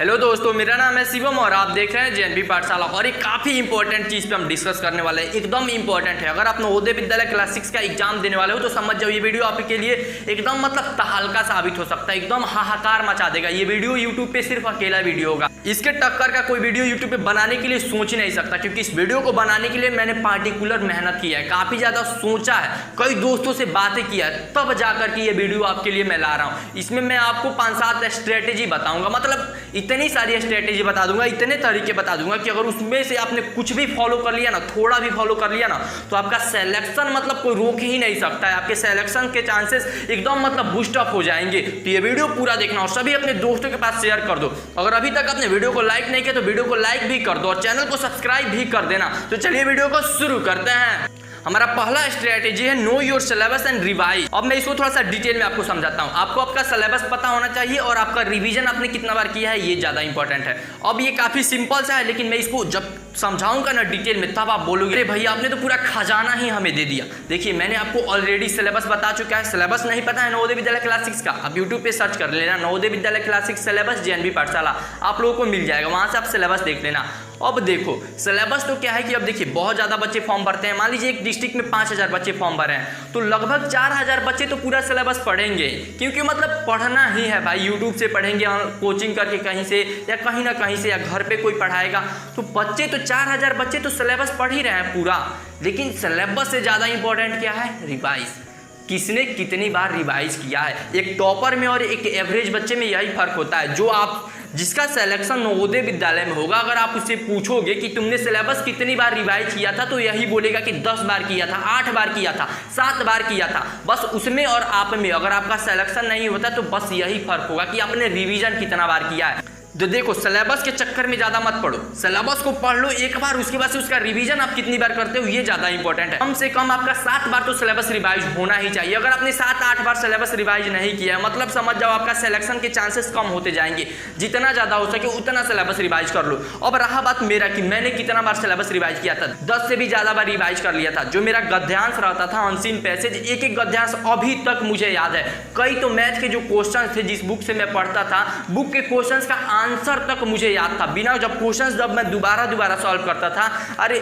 Hello दोस्तों, मेरा नाम है शिवम और आप देख रहे हैं जेएनवी पाठशाला। और एक काफ़ी इंपॉर्टेंट चीज़ पे हम डिस्कस करने वाले हैं, एकदम इंपॉर्टेंट है। अगर आप नवोदय विद्यालय क्लास 6 का एग्जाम देने वाले हो तो समझ जाओ ये वीडियो आपके लिए एकदम मतलब तहलका साबित हो सकता है, एकदम हाहाकार मचा देगा। ये वीडियो यूट्यूब पे सिर्फ अकेला वीडियो होगा, इसके टक्कर का कोई वीडियो यूट्यूब पे बनाने के लिए सोच ही नहीं सकता, क्योंकि इस वीडियो को बनाने के लिए मैंने पार्टिकुलर मेहनत की है, काफ़ी ज़्यादा सोचा है, कई दोस्तों से बातें किया है, तब जाकर के ये वीडियो आपके लिए मैं ला रहा हूँ। इसमें मैं आपको 5-7 स्ट्रेटेजी बताऊंगा, मतलब इतनी सारी स्ट्रेटेजी बता दूंगा, इतने तरीके बता दूंगा कि अगर उसमें से आपने कुछ भी फॉलो कर लिया ना, थोड़ा भी फॉलो कर लिया ना, तो आपका सिलेक्शन मतलब कोई रोक ही नहीं सकता है। आपके सिलेक्शन के चांसेस एकदम मतलब बूस्ट अप हो जाएंगे। तो ये वीडियो पूरा देखना और सभी अपने दोस्तों के पास शेयर कर दो। अगर अभी तक आपने वीडियो को लाइक नहीं किया तो वीडियो को लाइक भी कर दो और चैनल को सब्सक्राइब भी कर देना। तो चलिए वीडियो को शुरू करते हैं। हमारा पहला स्ट्रेटेजी है know your syllabus and revise. अब मैं इसको थोड़ा सा डिटेल में आपको समझाता हूँ। आपको आपका सिलेबस पता होना चाहिए और आपका रिवीजन आपने कितना बार किया है ये ज़्यादा इंपॉर्टेंट है। अब ये काफ़ी सिंपल सा है, लेकिन मैं इसको जब समझाऊंगा ना डिटेल में तब आप बोलोगे अरे भैया आपने तो पूरा खजाना ही हमें दे दिया। देखिए मैंने आपको ऑलरेडी सिलेबस बता चुका है। सिलेबस नहीं पता है नवोदय विद्यालय क्लास 6 का, आप यूट्यूब पे सर्च कर लेना Navodaya Vidyalaya class 6 syllabus JNV पाठशाला, आप लोगों को मिल जाएगा, वहाँ से आप सिलेबस देख लेना। अब देखो सिलेबस तो क्या है कि अब देखिए बहुत ज़्यादा बच्चे फॉर्म भरते हैं। मान लीजिए एक डिस्ट्रिक्ट में 5000 बच्चे फॉर्म भरे हैं तो लगभग 4000 बच्चे तो पूरा सिलेबस पढ़ेंगे, क्योंकि मतलब पढ़ना ही है भाई। यूट्यूब से पढ़ेंगे, कोचिंग करके कहीं से या कहीं ना कहीं से, या घर पे कोई पढ़ाएगा, तो बच्चे तो 4000 बच्चे तो सिलेबस पढ़ ही रहे हैं पूरा। लेकिन सिलेबस से ज़्यादा इंपॉर्टेंट क्या है? रिवाइज। किसने कितनी बार रिवाइज किया है। एक टॉपर में और एक एवरेज बच्चे में यही फर्क होता है। जो आप जिसका सिलेक्शन नवोदय विद्यालय में होगा, अगर आप उससे पूछोगे कि तुमने सिलेबस कितनी बार रिवाइज किया था, तो यही बोलेगा कि 10 बार किया था, 8 बार किया था, 7 बार किया था। बस उसमें और आप में अगर आपका सिलेक्शन नहीं होता तो बस यही फर्क होगा कि आपने रिवीजन कितना बार किया है। तो देखो सिलेबस के चक्कर में ज़्यादा मत पढ़ो, सिलेबस को पढ़ लो एक बार, उसके बाद से उसका रिवीजन आप कितनी बार करते हो ये ज़्यादा इंपॉर्टेंट है। कम से कम आपका 7 बार तो सिलेबस रिवाइज होना ही चाहिए। अगर आपने 7-8 बार सिलेबस रिवाइज नहीं किया है, मतलब समझ जाओ आपका सिलेक्शन के चांसेस कम होते जाएंगे। जितना ज़्यादा हो सके उतना सिलेबस रिवाइज कर लो। अब रहा बात मेरा कि मैंने कितना बार सिलेबस रिवाइज किया था, 10 से भी ज़्यादा बार रिवाइज कर लिया था। जो मेरा गद्यांश रहता था अनसीन पैसेज, एक एक गद्यांश अभी तक मुझे याद है। कई तो मैथ के जो क्वेश्चन थे जिस बुक से मैं पढ़ता था, बुक के क्वेश्चन का आंसर तक मुझे याद था। बिना जब क्वेश्चंस जब मैं दोबारा सॉल्व करता था, अरे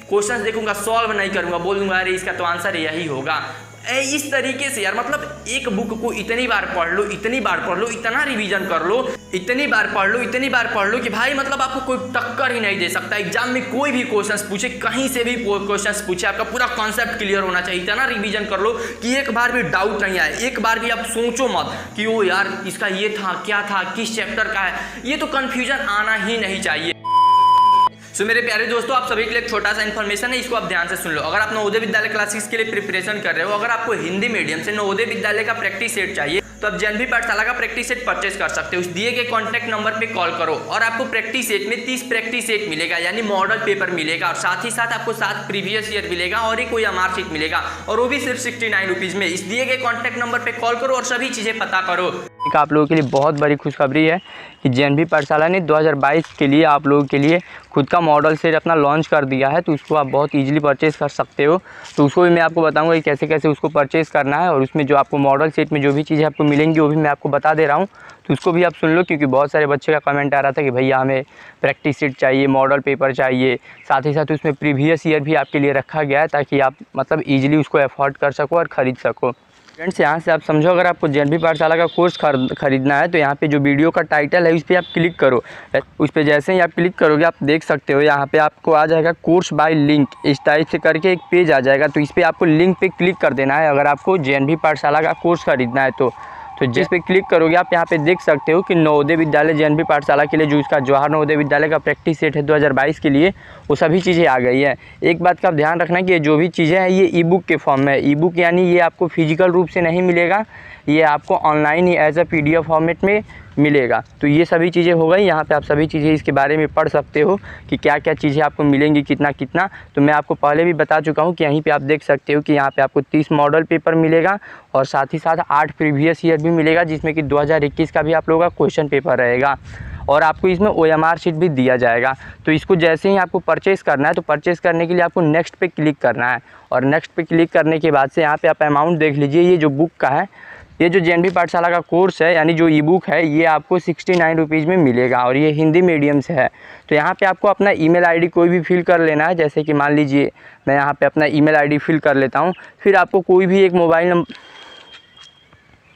क्वेश्चंस देखूंगा सॉल्व नहीं करूंगा, बोल दूंगा अरे इसका तो आंसर यही होगा। इस तरीके से यार, मतलब एक बुक को इतनी बार पढ़ लो, इतनी बार पढ़ लो, इतना रिवीजन कर लो, इतनी बार पढ़ लो, इतनी बार पढ़ लो कि भाई मतलब आपको कोई टक्कर ही नहीं दे सकता। एग्जाम में कोई भी क्वेश्चंस पूछे, कहीं से भी क्वेश्चंस पूछे, आपका पूरा कॉन्सेप्ट क्लियर होना चाहिए। इतना रिवीजन कर लो कि एक बार भी डाउट नहीं आए। एक बार भी आप सोचो मत कि ओ यार इसका ये था, क्या था, किस चैप्टर का है, ये तो कन्फ्यूजन आना ही नहीं चाहिए। सो मेरे प्यारे दोस्तों, आप सभी के लिए एक छोटा सा इन्फॉर्मेशन है, इसको आप ध्यान से सुन लो। अगर आप नवोदय विद्यालय क्लास 6 के लिए प्रिपरेशन कर रहे हो, अगर आपको हिंदी मीडियम से नवोदय विद्यालय का प्रैक्टिस सेट चाहिए तो आप जेएनवी पाठशाला का प्रैक्टिस सेट परचेज कर सकते हो। उस दिए गए कॉन्टैक्ट नंबर पे कॉल करो और आपको प्रैक्टिस सेट में 30 प्रैक्टिस सेट मिलेगा, यानी मॉडल पेपर मिलेगा, और साथ ही साथ आपको 7 प्रीवियस ईयर मिलेगा और एक कोई एमआर शीट मिलेगा, और वो भी सिर्फ 69 रुपीज़ में। इस दिए गए कॉन्टैक्ट नंबर पे कॉल करो और सभी चीज़ें पता करो। आप लोगों के लिए बहुत बड़ी खुशखबरी है कि जेएनवी पाठशाला ने 2022 के लिए आप लोगों के लिए खुद का मॉडल सेट अपना लॉन्च कर दिया है। तो उसको आप बहुत इजीली परचेज़ कर सकते हो। तो उसको भी मैं आपको बताऊंगा कि कैसे कैसे उसको परचेज़ करना है, और उसमें जो आपको मॉडल सेट में जो भी चीज़ें आपको मिलेंगी वो भी मैं आपको बता दे रहा हूँ। तो उसको भी आप सुन लो, क्योंकि बहुत सारे बच्चे का कमेंट आ रहा था कि भैया हमें प्रैक्टिस सेट चाहिए, मॉडल पेपर चाहिए, साथ ही साथ उसमें प्रीवियस ईयर भी आपके लिए रखा गया है ताकि आप मतलब ईजिली उसको अफोर्ड कर सको और ख़रीद सको। फ्रेंड्स यहाँ से आप समझो, अगर आपको जेएनवी पाठशाला का कोर्स खरीदना है तो यहाँ पे जो वीडियो का टाइटल है उस पर आप क्लिक करो। उस पर जैसे ही आप क्लिक करोगे आप देख सकते हो यहाँ पे आपको आ जाएगा कोर्स बाय लिंक, इस टाइप से करके एक पेज आ जाएगा। तो इस पर आपको लिंक पे क्लिक कर देना है अगर आपको जेएनवी पाठशाला का कोर्स खरीदना है तो जिस पे क्लिक करोगे आप यहाँ पे देख सकते हो कि नवोदय विद्यालय जेएनवी पाठशाला के लिए जो इसका जवाहर नवोदय विद्यालय का प्रैक्टिस सेट है 2022 के लिए, वो सभी चीज़ें आ गई है। एक बात का ध्यान रखना कि ये जो भी चीज़ें हैं ये ई बुक के फॉर्म में है। ई बुक यानी ये आपको फिजिकल रूप से नहीं मिलेगा, ये आपको ऑनलाइन ही एज अ PDF फॉर्मेट में मिलेगा। तो ये सभी चीज़ें हो गई। यहाँ पे आप सभी चीज़ें इसके बारे में पढ़ सकते हो कि क्या क्या चीज़ें आपको मिलेंगी, कितना कितना। तो मैं आपको पहले भी बता चुका हूँ कि यहीं पे आप देख सकते हो कि यहाँ पे आपको 30 मॉडल पेपर मिलेगा और साथ ही साथ 8 प्रीवियस ईयर भी मिलेगा, जिसमें कि 2021 का भी आप लोगों का क्वेश्चन पेपर रहेगा, और आपको इसमें OMR शीट भी दिया जाएगा। तो इसको जैसे ही आपको परचेज़ करना है तो परचेज़ करने के लिए आपको नेक्स्ट पे क्लिक करना है, और नेक्स्ट पे क्लिक करने के बाद से यहाँ पे आप अमाउंट देख लीजिए। ये जो बुक का है ये जो जेएनवी पाठशाला का कोर्स है यानी जो ई बुक है ये आपको 69 रुपीज़ में मिलेगा और ये हिंदी मीडियम से है। तो यहाँ पे आपको अपना ईमेल आईडी कोई भी फिल कर लेना है। जैसे कि मान लीजिए मैं यहाँ पे अपना ईमेल आईडी फिल कर लेता हूँ। फिर आपको कोई भी एक मोबाइल नंबर,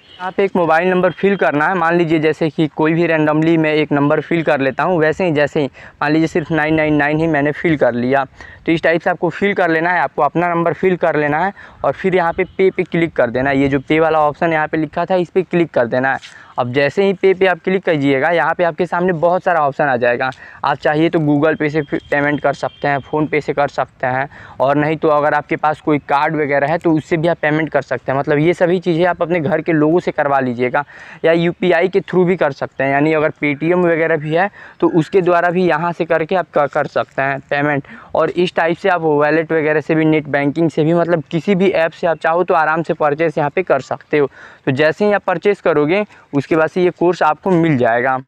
यहाँ पे एक मोबाइल नंबर फिल करना है। मान लीजिए जैसे कि कोई भी रैंडमली मैं एक नंबर फिल कर लेता हूँ, वैसे ही जैसे ही मान लीजिए सिर्फ 999 ही मैंने फिल कर लिया। तो इस टाइप से आपको फिल कर लेना है, आपको अपना नंबर फिल कर लेना है और फिर यहाँ पे क्लिक कर देना है। ये जो पे वाला ऑप्शन यहाँ पे लिखा था इस पर क्लिक कर देना है। अब जैसे ही पे आप क्लिक कीजिएगा यहाँ पे आपके सामने बहुत सारा ऑप्शन आ जाएगा। आप चाहिए तो गूगल पे से पेमेंट कर सकते हैं, फ़ोन पे से कर सकते हैं, और नहीं तो अगर आपके पास कोई कार्ड वगैरह है तो उससे भी आप पेमेंट कर सकते हैं। मतलब ये सभी चीज़ें आप अपने घर के लोगों से करवा लीजिएगा या UPI के थ्रू भी कर सकते हैं। यानी अगर पेटीएम वगैरह भी है तो उसके द्वारा भी यहाँ से करके आप कर सकते हैं पेमेंट। और इस टाइप से आप वॉलेट वगैरह से भी, नेट बैंकिंग से भी, मतलब किसी भी ऐप से आप चाहो तो आराम से परचेस यहाँ पे कर सकते हो। तो जैसे ही आप परचेस करोगे उसके बाद से ये कोर्स आपको मिल जाएगा।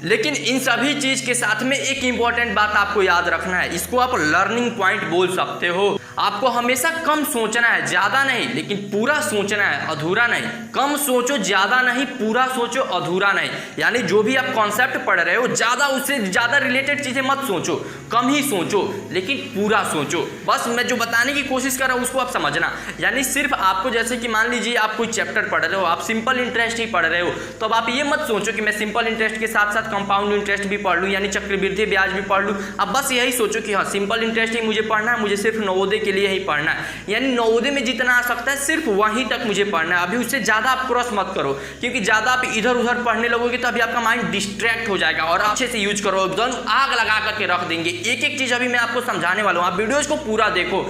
लेकिन इन सभी चीज के साथ में एक इंपॉर्टेंट बात आपको याद रखना है, इसको आप लर्निंग पॉइंट बोल सकते हो। आपको हमेशा कम सोचना है, ज्यादा नहीं, लेकिन पूरा सोचना है, अधूरा नहीं। कम सोचो, ज्यादा नहीं, पूरा सोचो, अधूरा नहीं। यानी जो भी आप कॉन्सेप्ट पढ़ रहे हो ज्यादा उससे ज्यादा रिलेटेड चीजें मत सोचो, कम ही सोचो, लेकिन पूरा सोचो। बस मैं जो बताने की कोशिश कर रहा हूँ उसको आप समझना। यानी सिर्फ आपको, जैसे कि मान लीजिए आप कोई चैप्टर पढ़ रहे हो, आप सिंपल इंटरेस्ट ही पढ़ रहे हो, तो अब आप ये मत सोचो कि मैं सिंपल इंटरेस्ट के साथ साथ कंपाउंड इंटरेस्ट भी पढ़ लूँ, यानी चक्रवृद्धि ब्याज भी पढ़ लूँ। अब बस यही सोचो कि हाँ सिंपल इंटरेस्ट ही मुझे पढ़ना है, मुझे सिर्फ नवोदय के लिए ही पढ़ना है। यानी नवोदय में जितना आ सकता है सिर्फ वहीं तक मुझे पढ़ना है। अभी उससे ज़्यादा आप क्रॉस मत करो, क्योंकि ज़्यादा आप इधर उधर पढ़ने लगोगे तो अभी आपका माइंड डिस्ट्रैक्ट हो जाएगा। और अच्छे से यूज करो, एकदम आग लगा करके रख देंगे। एक एक चीज़ अभी मैं आपको समझाने वाला हूँ, आप वीडियोज़ को पूरा देखो।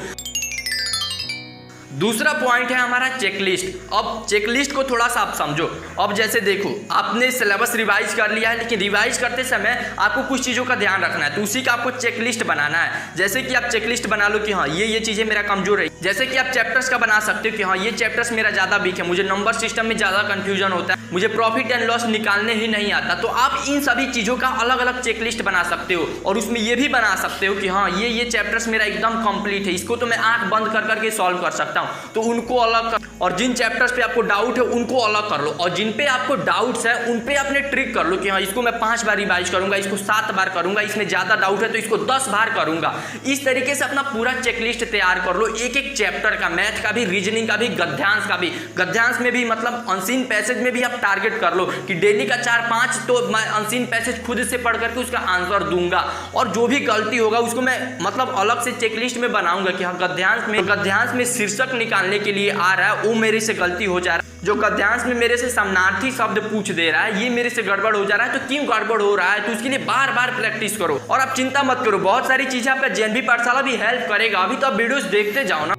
दूसरा पॉइंट है हमारा चेकलिस्ट। अब चेकलिस्ट को थोड़ा सा आप समझो। अब जैसे देखो, आपने सिलेबस रिवाइज कर लिया है, लेकिन रिवाइज करते समय आपको कुछ चीज़ों का ध्यान रखना है, तो उसी का आपको चेकलिस्ट बनाना है। जैसे कि आप चेकलिस्ट बना लो कि हाँ ये चीज़ें मेरा कमजोर है। जैसे कि आप चैप्टर्स का बना सकते हो कि हाँ ये चैप्टर्स मेरा ज़्यादा वीक है, मुझे नंबर सिस्टम में ज़्यादा कन्फ्यूजन होता है, मुझे प्रॉफिट एंड लॉस निकालने ही नहीं आता। तो आप इन सभी चीज़ों का अलग अलग चेकलिस्ट बना सकते हो और उसमें ये भी बना सकते हो कि हाँ ये चैप्टर्स मेरा एकदम कंप्लीट है, इसको तो मैं आंख बंद कर करके सॉल्व कर सकता हूँ, तो उनको अलग कर। और जिन चैप्टर्स पे आपको डाउट है उनको अलग कर लो, और जिन पे आपको डाउट्स है उन पे अपने ट्रिक कर लो कि हाँ इसको मैं 5 बार रिवाइज करूंगा, इसको 7 बार करूंगा, इसमें ज़्यादा डाउट है तो इसको 10 बार करूंगा। इस तरीके से अपना पूरा चेकलिस्ट तैयार कर लो, एक एक चैप्टर का, मैथ का भी, रीजनिंग का भी, गद्यांश का भी। गद्यांश में भी मतलब अनसीन पैसेज में भी आप टारगेट कर लो कि डेली का 4-5 तो मैं अनसीन पैसेज खुद से पढ़ करके उसका आंसर दूंगा, और जो भी गलती होगा उसको मैं मतलब अलग से चेकलिस्ट में बनाऊंगा कि हाँ गद्यांश में शीर्षक निकालने के लिए आ रहा है, वो मेरे से गलती हो जा रहा है। जो गद्यांश में मेरे से समानार्थी शब्द पूछ दे रहा है, ये मेरे से गड़बड़ हो जा रहा है, तो क्यों गड़बड़ हो रहा है, तो उसके लिए बार बार प्रैक्टिस करो। और आप चिंता मत करो, बहुत सारी चीजें आपका जेएनवी पाठशाला भी हेल्प करेगा। अभी तो आप वीडियोस देखते जाओ ना।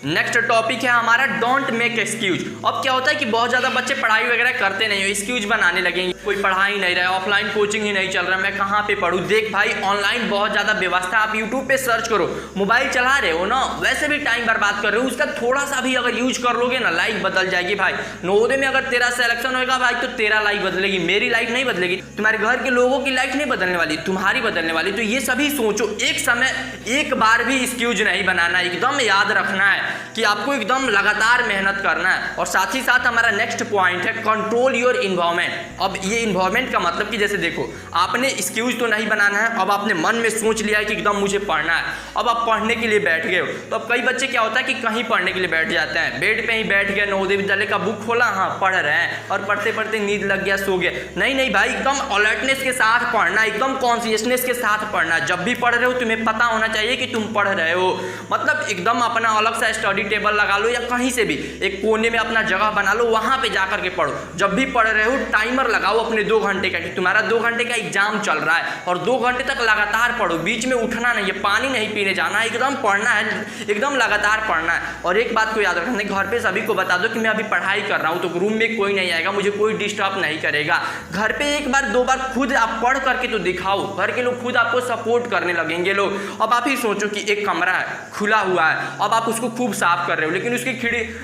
नेक्स्ट टॉपिक है हमारा डोंट मेक एक्सक्यूज। अब क्या होता है कि बहुत ज्यादा बच्चे पढ़ाई वगैरह करते नहीं हो, एक्सक्यूज बनाने लगेंगे, कोई पढ़ा ही नहीं रहा है, ऑफलाइन कोचिंग ही नहीं चल रहा, मैं कहाँ पे पढ़ूँ। देख भाई, ऑनलाइन बहुत ज्यादा व्यवस्था, आप यूट्यूब पे सर्च करो। मोबाइल चला रहे हो ना, वैसे भी टाइम बर्बाद कर रहे हो, उसका थोड़ा सा भी अगर यूज कर लोगे ना, लाइफ बदल जाएगी भाई। नवोदय में अगर तेरा सिलेक्शन होगा भाई तो तेरा लाइफ बदलेगी, मेरी लाइफ नहीं बदलेगी, तुम्हारे घर के लोगों की लाइफ नहीं बदलने वाली, तुम्हारी बदलने वाली। तो ये सभी सोचो, एक समय एक बार भी एक्सक्यूज नहीं बनाना, एकदम याद रखना है कि आपको एकदम लगातार मेहनत करना है। और साथ ही साथ हमारा नेक्स्ट पॉइंट है कंट्रोल योर इन्वायरमेंट। अब ये इन्वायरमेंट का मतलब कि जैसे देखो, आपने एक्सक्यूज तो नहीं बनाना है, अब आपने मन में सोच लिया है कि एकदम मुझे पढ़ना है, अब आप पढ़ने के लिए बैठ गए हो। तो अब कई बच्चे क्या होता है कि कहीं पढ़ने के लिए बैठ जाते हैं, बेड पे ही बैठ गए, नवोदय विद्यालय का बुक खोला, हाँ पढ़ रहे हैं, और पढ़ते पढ़ते नींद लग गया, सो गए। नहीं भाई, एकदम अलर्टनेस के साथ पढ़ना, एकदम कॉन्शियसनेस के साथ पढ़ना। जब भी पढ़ रहे हो तुम्हें पता होना चाहिए कि तुम पढ़ रहे हो, मतलब एकदम अपना अलग सा स्टडी टेबल लगा लो या कहीं से भी एक कोने में अपना जगह बना लो, वहां पे जाकर के पढ़ो। जब भी पढ़ रहे हो टाइमर लगाओ अपने 2 घंटे का, कि तुम्हारा 2 घंटे का एग्जाम चल रहा है और 2 घंटे तक लगातार पढ़ो, बीच में उठना नहीं है, पानी नहीं पीने जाना है, एकदम पढ़ना है, एकदम लगातार पढ़ना है। और एक बात को याद रखना, घर पे सभी को बता दो कि मैं अभी पढ़ाई कर रहा हूँ, तो रूम में कोई नहीं आएगा, मुझे कोई डिस्टर्ब नहीं करेगा। घर पे 1 बार 2 बार खुद आप पढ़ करके तो दिखाओ, घर के लोग खुद आपको सपोर्ट करने लगेंगे लोग। अब आप ही सोचो कि एक कमरा है, खुला हुआ है, अब आप उसको खूब खूब साफ कर रहे हो,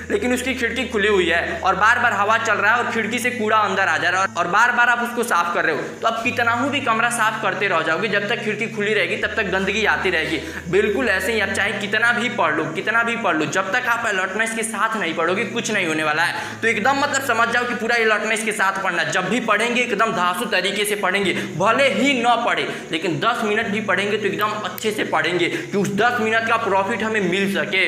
लेकिन उसकी खिड़की खुली हुई है और बार बार हवा चल रहा है और खिड़की से कूड़ा अंदर आ जा रहा है और बार बार आप उसको साफ कर रहे हो, तो आप कितना भी कमरा साफ करते रह जाओगे, जब तक खिड़की खुली रहेगी तब तक गंदगी आती रहेगी। बिल्कुल ऐसे ही आप चाहे कितना भी पढ़ लो, जब तक आप अलर्टनेस के साथ नहीं पढ़ोगे कुछ नहीं होने वाला है। तो एकदम मतलब समझ जाओ कि पूरा अलर्टनेस के साथ पढ़ना, जब भी पढ़ेंगे एकदम धांसू तरीके से पढ़ेंगे, भले ही न पढ़े लेकिन 10 मिनट भी पढ़ेंगे तो एकदम अच्छे से पढ़ेंगे कि उस 10 मिनट का प्रॉफिट हमें मिल सके।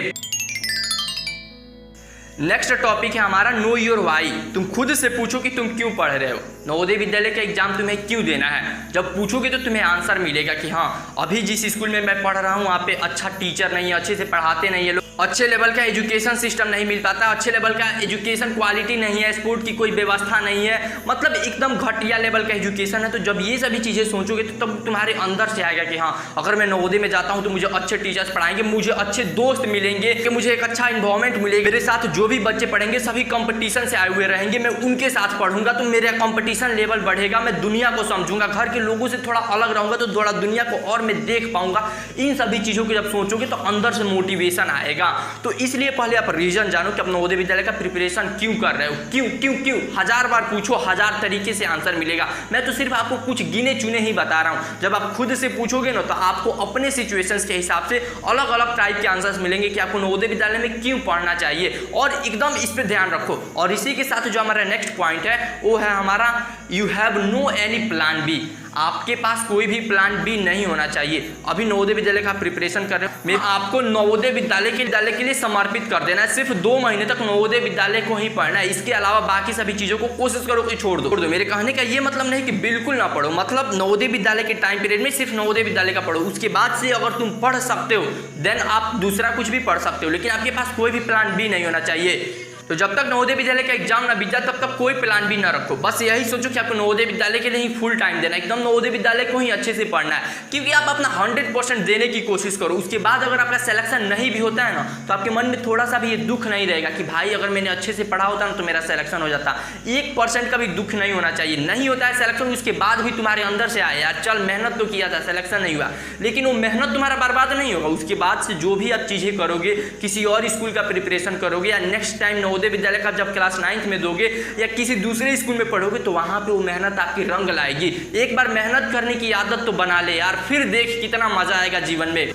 नेक्स्ट टॉपिक है हमारा नो योर वाई। तुम खुद से पूछो कि तुम क्यों पढ़ रहे हो, नवोदय विद्यालय का एग्जाम तुम्हें क्यों देना है। जब पूछोगे तो तुम्हें आंसर मिलेगा कि हाँ, अभी जिस स्कूल में मैं पढ़ रहा हूँ वहाँ पे अच्छा टीचर नहीं है, अच्छे से पढ़ाते नहीं है लोग, अच्छे लेवल का एजुकेशन सिस्टम नहीं मिल पाता, अच्छे लेवल का एजुकेशन क्वालिटी नहीं है, स्पोर्ट की कोई व्यवस्था नहीं है, मतलब एकदम घटिया लेवल का एजुकेशन है। तो जब ये सभी चीज़ें सोचोगे तो तब तुम्हारे अंदर से आएगा कि हाँ, अगर मैं नवोदय में जाता हूँ तो मुझे अच्छे टीचर्स पढ़ाएंगे, मुझे अच्छे दोस्त मिलेंगे, कि मुझे एक अच्छा इन्वायरमेंट मिलेगा, मेरे साथ जो भी बच्चे पढ़ेंगे सभी कंपटीशन से आए हुए रहेंगे, मैं उनके साथ पढ़ूंगा तो मेरा कंपटीशन लेवल बढ़ेगा, मैं दुनिया को समझूंगा, घर के लोगों से थोड़ा अलग रहूंगा तो थोड़ा दुनिया को और मैं देख पाऊंगा। इन सभी चीज़ों को जब सोचोगे तो अंदर से मोटिवेशन आएगा। तो इसलिए पहले आप रीजन जानो कि आप नवोदय विद्यालय का प्रिपरेशन क्यों कर रहे हो, क्यों 1000 बार पूछो, 1000 तरीके से आंसर मिलेगा। मैं तो सिर्फ आपको कुछ गिने चुने ही बता रहा हूं। जब आप खुद से पूछोगे ना तो आपको अपने सिचुएशंस के हिसाब से अलग अलग टाइप के आंसर्स मिलेंगे कि आपको नवोदय विद्यालय में क्यों पढ़ना चाहिए, और एकदम इस पे ध्यान रखो। और इसी के साथ जो हमारा नेक्स्ट पॉइंट है वो है हमारा you have no any plan B. आपके पास कोई भी प्लान बी नहीं होना चाहिए। अभी नवोदय विद्यालय का प्रिपरेशन कर रहे हो, मैं आपको नवोदय विद्यालय के लिए समर्पित कर देना है। सिर्फ 2 महीने तक नवोदय विद्यालय को ही पढ़ना है, इसके अलावा बाकी सभी चीज़ों को कोशिश करो कि छोड़ दो। मेरे कहने का ये मतलब नहीं कि बिल्कुल ना पढ़ो, मतलब नवोदय विद्यालय के टाइम पीरियड में सिर्फ नवोदय विद्यालय का पढ़ो, उसके बाद से अगर तुम पढ़ सकते हो देन आप दूसरा कुछ भी पढ़ सकते हो, लेकिन आपके पास कोई भी प्लान बी नहीं होना चाहिए। तो जब तक नवोदय विद्यालय का एग्जाम ना बीत जाए तब तक कोई प्लान भी ना रखो, बस यही सोचो कि आपको नवोदय विद्यालय के लिए ही फुल टाइम देना है, एकदम नवोदय विद्यालय को ही अच्छे से पढ़ना है, क्योंकि आप अपना 100% देने की कोशिश करो। उसके बाद अगर आपका सिलेक्शन नहीं भी होता है ना तो आपके मन में थोड़ा सा भी ये दुख नहीं रहेगा कि भाई अगर मैंने अच्छे से पढ़ा होता ना तो मेरा सिलेक्शन हो जाता। 1% का भी दुख नहीं होना चाहिए। नहीं होता है सिलेक्शन, उसके बाद भी तुम्हारे अंदर से आए यार चल मेहनत तो किया था, सिलेक्शन नहीं हुआ, लेकिन वो मेहनत तुम्हारा बर्बाद नहीं होगा। उसके बाद से जो भी आप चीज़ें करोगे, किसी और स्कूल का प्रिपरेशन करोगे या नेक्स्ट टाइम नवोदय विद्यालय का जब क्लास 9th में दोगे या किसी दूसरे स्कूल में पढ़ोगे तो वहां पे वो मेहनत आपकी रंग लाएगी। एक बार मेहनत करने की आदत तो बना ले यार, फिर देख कितना मजा आएगा जीवन में।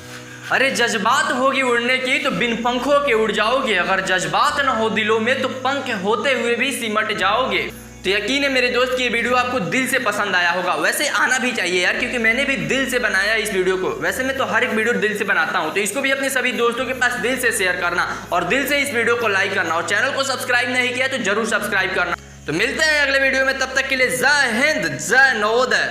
अरे जज्बात होगी उड़ने की तो बिन पंखों के उड़ जाओगे, अगर जज्बात न हो दिलों में तो पंख होते हुए भी सिमट जाओगे। तो यकीन है मेरे दोस्त की ये वीडियो आपको दिल से पसंद आया होगा। वैसे आना भी चाहिए यार, क्योंकि मैंने भी दिल से बनाया इस वीडियो को। वैसे मैं तो हर एक वीडियो दिल से बनाता हूँ, तो इसको भी अपने सभी दोस्तों के पास दिल से शेयर करना और दिल से इस वीडियो को लाइक करना, और चैनल को सब्सक्राइब नहीं किया तो जरूर सब्सक्राइब करना। तो मिलते हैं अगले वीडियो में, तब तक के लिए जय हिंद, जय नवोदय।